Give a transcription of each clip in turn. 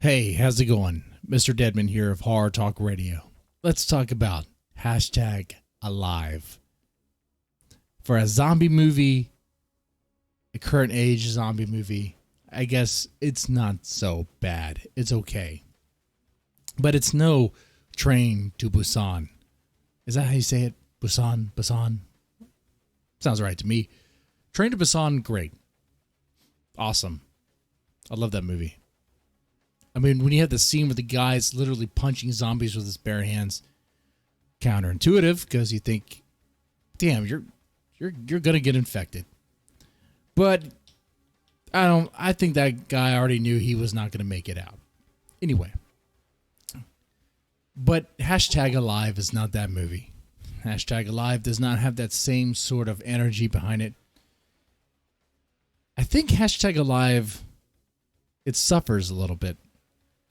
Hey, how's it going? Mr. Deadman here of Horror Talk Radio. Let's talk about hashtag alive. For a zombie movie, a current age zombie movie, I guess it's not so bad. It's okay. But it's no Train to Busan. Is that how you say it? Busan? Busan? Sounds right to me. Train to Busan, great. Awesome. I love that movie. I mean, when you have the scene where the guy's literally punching zombies with his bare hands, counterintuitive because you think, damn, you're gonna get infected. But I think that guy already knew he was not gonna make it out. Anyway. But hashtag alive is not that movie. Hashtag alive does not have that same sort of energy behind it. I think hashtag alive, it suffers a little bit.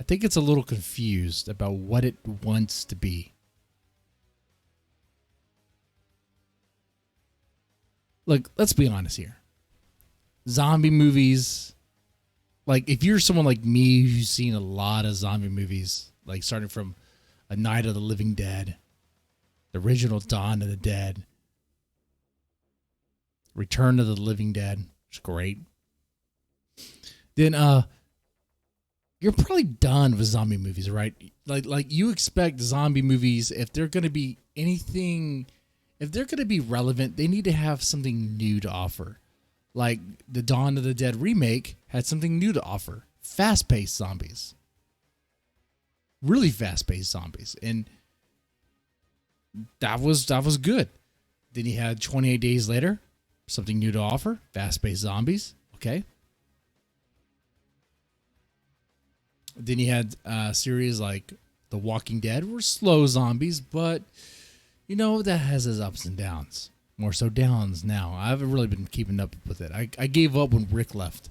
I think it's a little confused about what it wants to be. Look, let's be honest here. Zombie movies, like if you're someone like me who's seen a lot of zombie movies, like starting from A Night of the Living Dead, the original Dawn of the Dead, Return of the Living Dead, which is great. Then you're probably done with zombie movies, right? Like you expect zombie movies, if they're going to be anything, if they're going to be relevant, they need to have something new to offer. Like the Dawn of the Dead remake had something new to offer. Fast-paced zombies. Really fast-paced zombies. And that was good. Then you had 28 Days Later, something new to offer. Fast-paced zombies. Okay. Then you had series like The Walking Dead were slow zombies, but you know, that has its ups and downs. More so downs now. I haven't really been keeping up with it. I gave up when Rick left.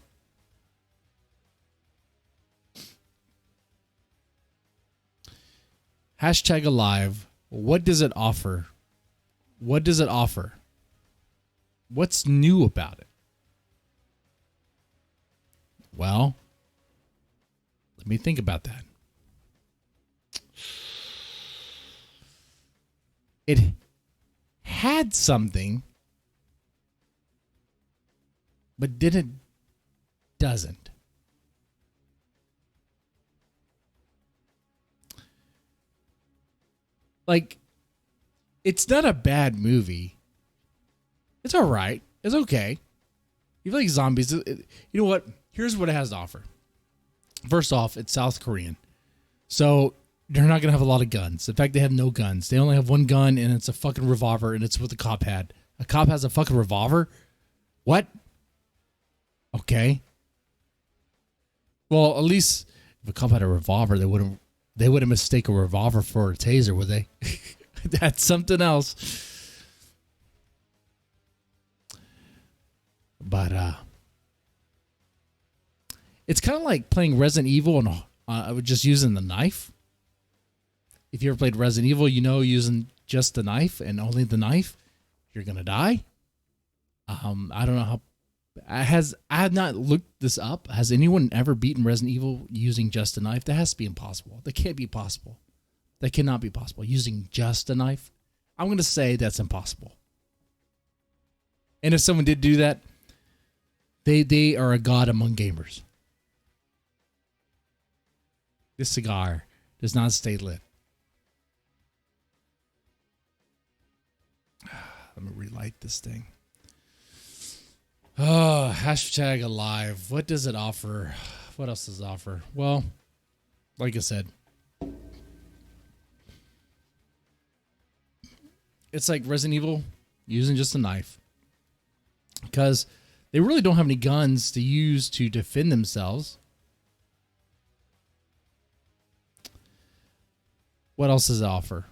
Hashtag alive. What does it offer? What does it offer? What's new about it? Well, let me think about that. It had something, but doesn't. Like, it's not a bad movie. It's all right. It's okay. You like zombies. You know what? Here's what it has to offer. First off, it's South Korean. So they're not going to have a lot of guns. In fact, they have no guns. They only have one gun, and it's a fucking revolver, and it's what the cop had. A cop has a fucking revolver? What? Okay. Well, at least if a cop had a revolver, they wouldn't mistake a revolver for a taser, would they? That's something else. But it's kind of like playing Resident Evil and I was just using the knife. If you ever played Resident Evil, you know using just the knife and only the knife, you're gonna die. I don't know how. I have not looked this up. Has anyone ever beaten Resident Evil using just a knife? That has to be impossible. That can't be possible. That cannot be possible. Using just a knife? I'm gonna say that's impossible. And if someone did do that, they are a god among gamers. This cigar does not stay lit. Let me relight this thing. Oh, hashtag alive. What does it offer? What else does it offer? Well, like I said, it's like Resident Evil using just a knife. Because they really don't have any guns to use to defend themselves. What else does it offer?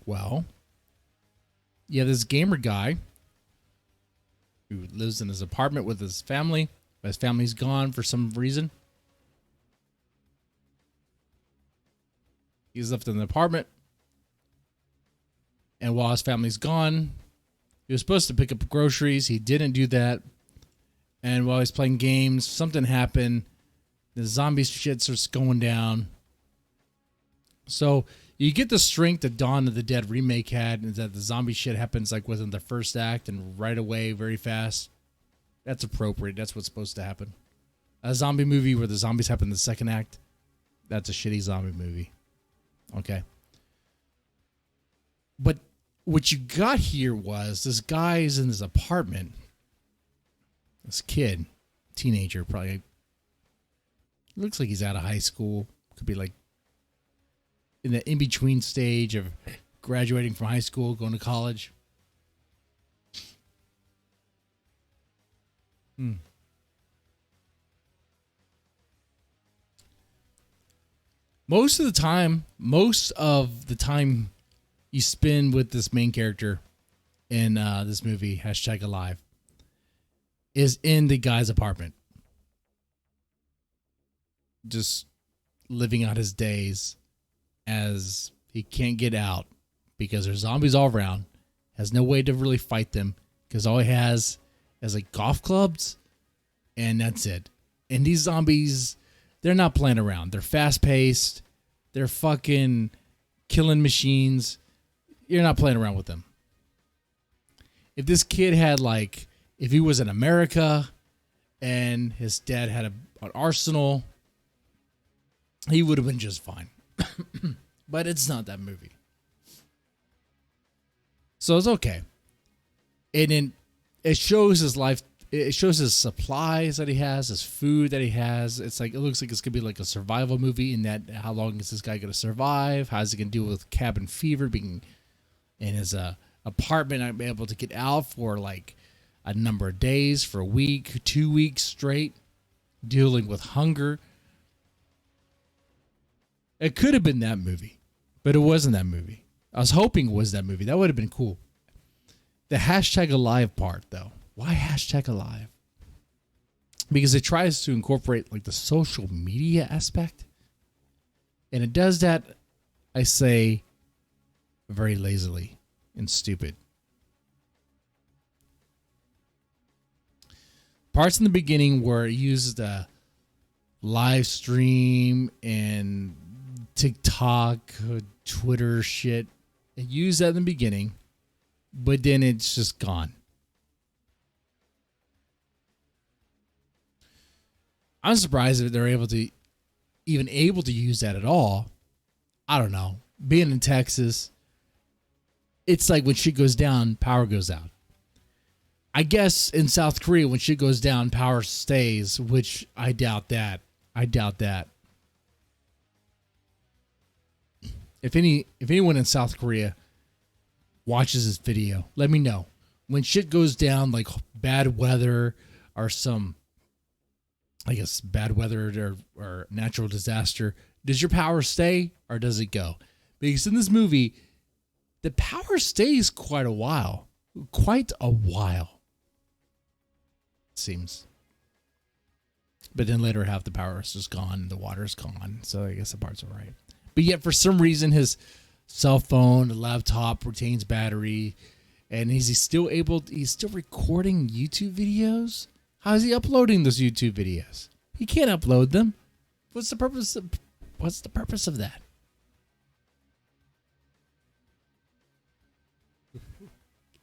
Well, yeah, this gamer guy who lives in his apartment with his family, but his family's gone for some reason. He's left in the apartment, and while his family's gone, he was supposed to pick up groceries. He didn't do that. And while he's playing games, something happened. The zombie shit starts going down. So you get the strength that Dawn of the Dead remake had, and that the zombie shit happens like within the first act and right away, very fast. That's appropriate. That's what's supposed to happen. A zombie movie where the zombies happen in the second act, that's a shitty zombie movie. Okay. But what you got here was this guy is in his apartment. This kid, teenager, probably looks like he's out of high school. Could be like in the in-between stage of graduating from high school, going to college. Most of the time you spend with this main character in this movie, #Alive, is in the guy's apartment. Just living out his days as he can't get out because there's zombies all around, has no way to really fight them because all he has is like golf clubs and that's it. And these zombies, they're not playing around. They're fast paced. They're fucking killing machines. You're not playing around with them. If this kid had like, if he was in America and his dad had an arsenal, he would have been just fine. But it's not that movie. So it's okay. And it shows his life. It shows his supplies that he has, his food that he has. It's like, it looks like it's going to be like a survival movie in that how long is this guy going to survive? How's he going to deal with cabin fever, being in his apartment, not be able to get out for like a number of days, for a week, 2 weeks straight, dealing with hunger. It could have been that movie, but it wasn't that movie. I was hoping it was that movie. That would have been cool. The #Alive part, though. Why #Alive? Because it tries to incorporate like the social media aspect. And it does that, I say, very lazily and stupid. Parts in the beginning where it uses the live stream and TikTok, Twitter shit. It used that in the beginning, but then it's just gone. I'm surprised that they're even able to use that at all. I don't know. Being in Texas, it's like when shit goes down, power goes out. I guess in South Korea, when shit goes down, power stays, which I doubt that. If anyone in South Korea watches this video, let me know. When shit goes down, like bad weather or some, I guess, bad weather or natural disaster, does your power stay or does it go? Because in this movie, the power stays quite a while. It seems. But then later half the power is just gone and the water's gone. So I guess the part's all right. But yet for some reason his cell phone, the laptop retains battery. And he's still recording YouTube videos? How is he uploading those YouTube videos? He can't upload them. What's the purpose of that?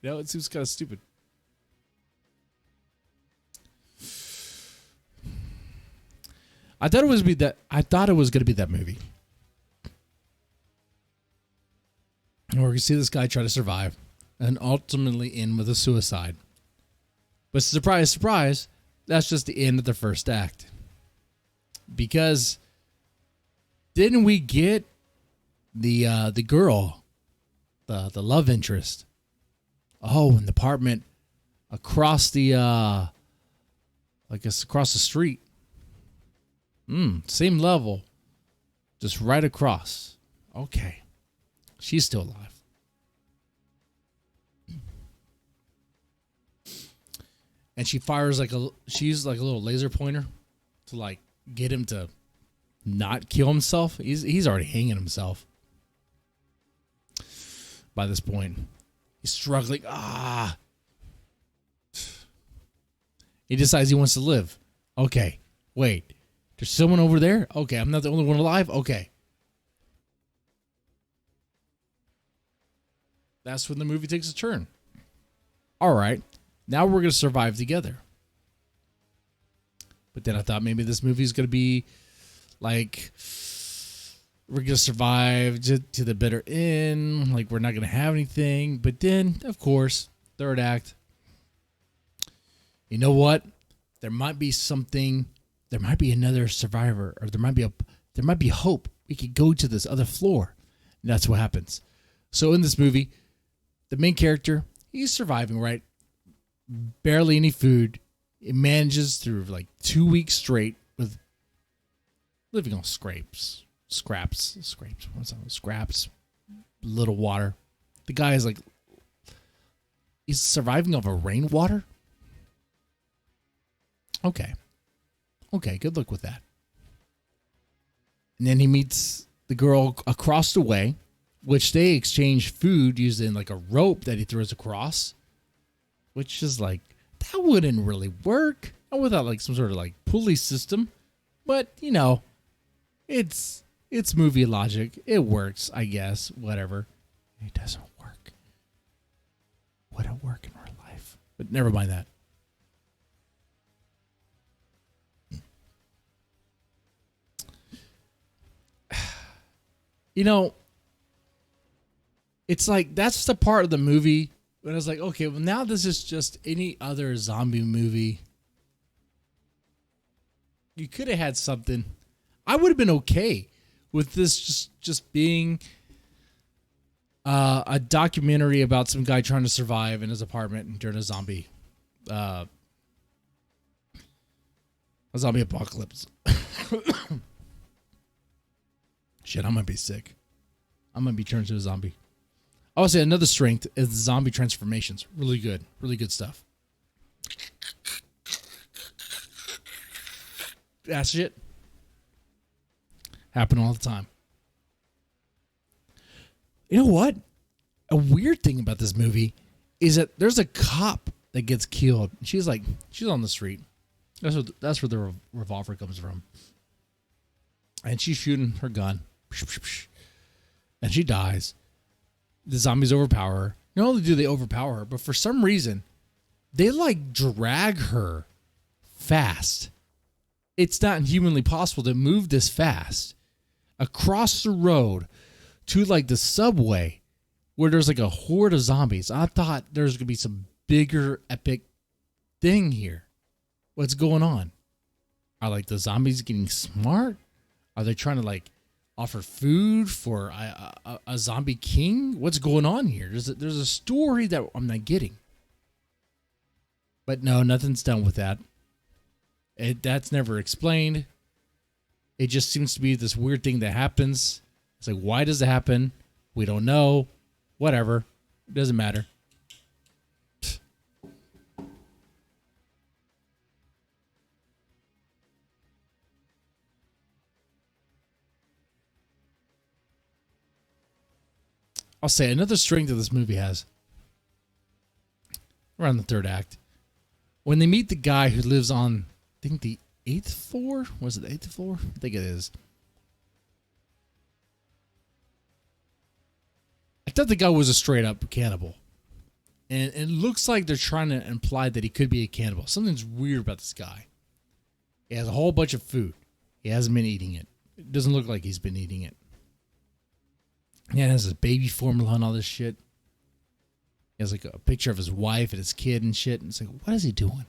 No, it seems kind of stupid. I thought it was going to be that movie. Where we see this guy try to survive and ultimately end with a suicide. But surprise, surprise, that's just the end of the first act. Because didn't we get the girl, the love interest? Oh, in the apartment across the across the street. Same level, just right across. Okay. She's still alive. And she fires she's like a little laser pointer to like get him to not kill himself. He's already hanging himself by this point. He's struggling. He decides he wants to live. Okay, wait. There's someone over there? Okay, I'm not the only one alive? Okay. That's when the movie takes a turn. All right, now we're going to survive together. But then I thought maybe this movie is going to be like, we're going to survive to the bitter end. Like, we're not going to have anything. But then, of course, third act. You know what? There might be something. There might be another survivor, or there might be hope. We could go to this other floor. And that's what happens. So in this movie, the main character, he's surviving, right? Barely any food. It manages through like 2 weeks straight with living on scraps, little water. The guy is like, he's surviving off of rainwater. Okay, good luck with that. And then he meets the girl across the way, which they exchange food using like a rope that he throws across, which is like, that wouldn't really work. Not without like some sort of like pulley system. But, you know, it's movie logic. It works, I guess. Whatever. It doesn't work. Would it work in real life? But never mind that. You know, it's like, that's the part of the movie when I was like, okay, well, now this is just any other zombie movie. You could have had something. I would have been okay with this just being a documentary about some guy trying to survive in his apartment during a zombie apocalypse. Shit, I'm gonna be sick. I'm gonna be turned to a zombie. I would say another strength is the zombie transformations. Really good stuff. That shit happen all the time. You know what? A weird thing about this movie is that there's a cop that gets killed. She's on the street. That's where the revolver comes from. And she's shooting her gun. And she dies. The zombies overpower her. Not only do they overpower her, but for some reason, they like drag her fast. It's not humanly possible to move this fast across the road to like the subway where there's like a horde of zombies. I thought there's going to be some bigger epic thing here. What's going on? Are like the zombies getting smart? Are they trying to like offer food for a zombie king? What's going on here? There's a story that I'm not getting. But no, nothing's done with that. That's never explained. It just seems to be this weird thing that happens. It's like, why does it happen? We don't know. Whatever. It doesn't matter. I'll say another strength that this movie has around the third act. When they meet the guy who lives on, I think the 8th floor? Was it the 8th floor? I think it is. I thought the guy was a straight up cannibal. And it looks like they're trying to imply that he could be a cannibal. Something's weird about this guy. He has a whole bunch of food. He hasn't been eating it. It doesn't look like he's been eating it. He has his baby formula and all this shit. He has like a picture of his wife and his kid and shit. And it's like, what is he doing?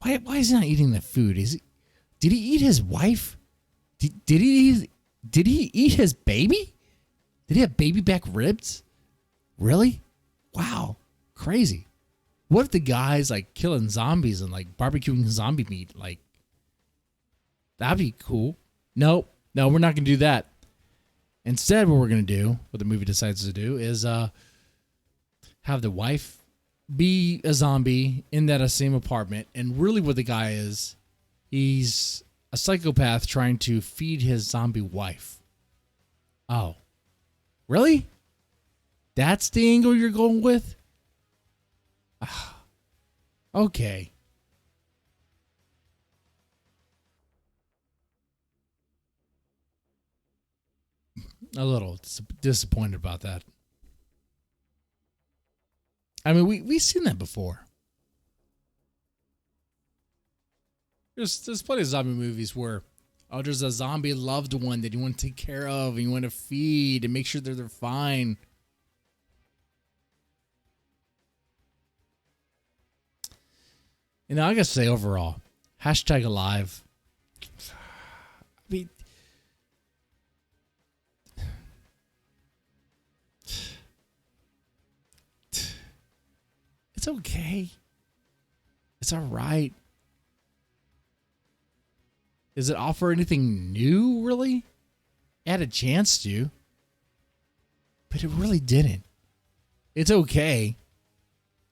Why is he not eating the food? Did he eat his wife? Did he eat his baby? Did he have baby back ribs? Really? Wow. Crazy. What if the guy's like killing zombies and like barbecuing zombie meat? Like, that'd be cool. No, we're not going to do that. Instead, what we're going to do, what the movie decides to do, is have the wife be a zombie in that same apartment. And really what the guy is, he's a psychopath trying to feed his zombie wife. Oh. Really? That's the angle you're going with? Okay. A little disappointed about that. I mean, we've seen that before. There's plenty of zombie movies where there's a zombie loved one that you want to take care of and you want to feed and make sure that they're fine. You know, I gotta say overall, hashtag alive. I mean, it's okay. It's all right. Does it offer anything new, really? It had a chance to, but it really didn't. It's okay.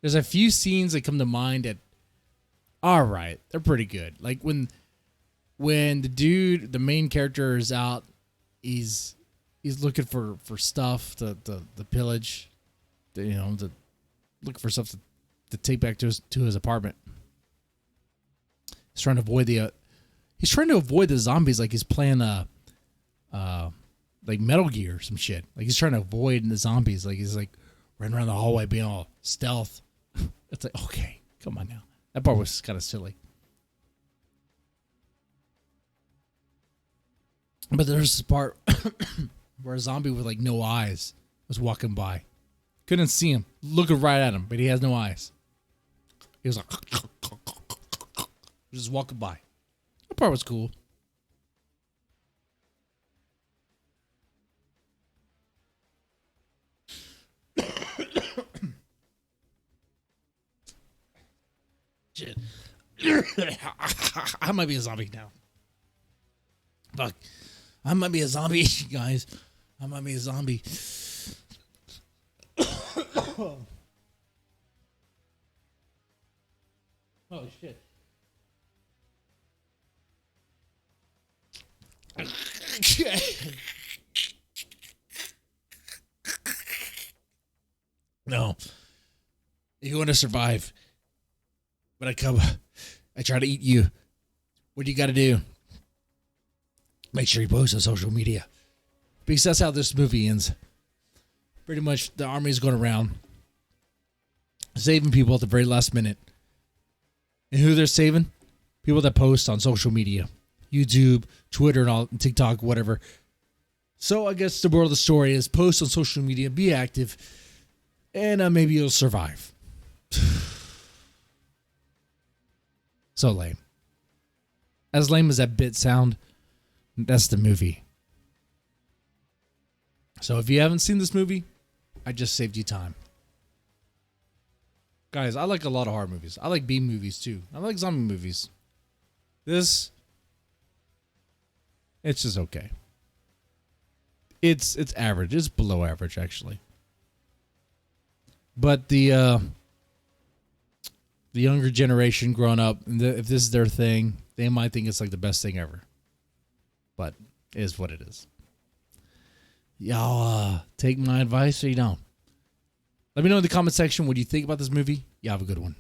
There's a few scenes that come to mind that, all right, they're pretty good. Like when the main character is out, he's looking for stuff to pillage, to look for stuff to take back to his apartment. He's trying to avoid the zombies like he's playing like Metal Gear or some shit. Like he's trying to avoid the zombies. Like he's like running around the hallway being all stealth. It's like, okay, come on now. That part was kind of silly. But there's this part where a zombie with like no eyes was walking by. Couldn't see him, looking right at him, but he has no eyes. He was like, just walking by. That part was cool. Shit. I might be a zombie now. Fuck. I might be a zombie, guys. I might be a zombie. Oh, shit. No. You want to survive. When I try to eat you. What do you got to do? Make sure you post on social media. Because that's how this movie ends. Pretty much the army is going around saving people at the very last minute. And who they're saving? People that post on social media. YouTube, Twitter, and all, TikTok, whatever. So I guess the moral of the story is post on social media, be active, and maybe you'll survive. So lame. As lame as that bit sound, that's the movie. So if you haven't seen this movie, I just saved you time. Guys, I like a lot of horror movies. I like B movies too. I like zombie movies. This, it's just okay. It's average. It's below average actually. But the younger generation growing up, if this is their thing, they might think it's like the best thing ever. But it is what it is. Y'all take my advice or you don't. Let me know in the comment section what you think about this movie. You have a good one.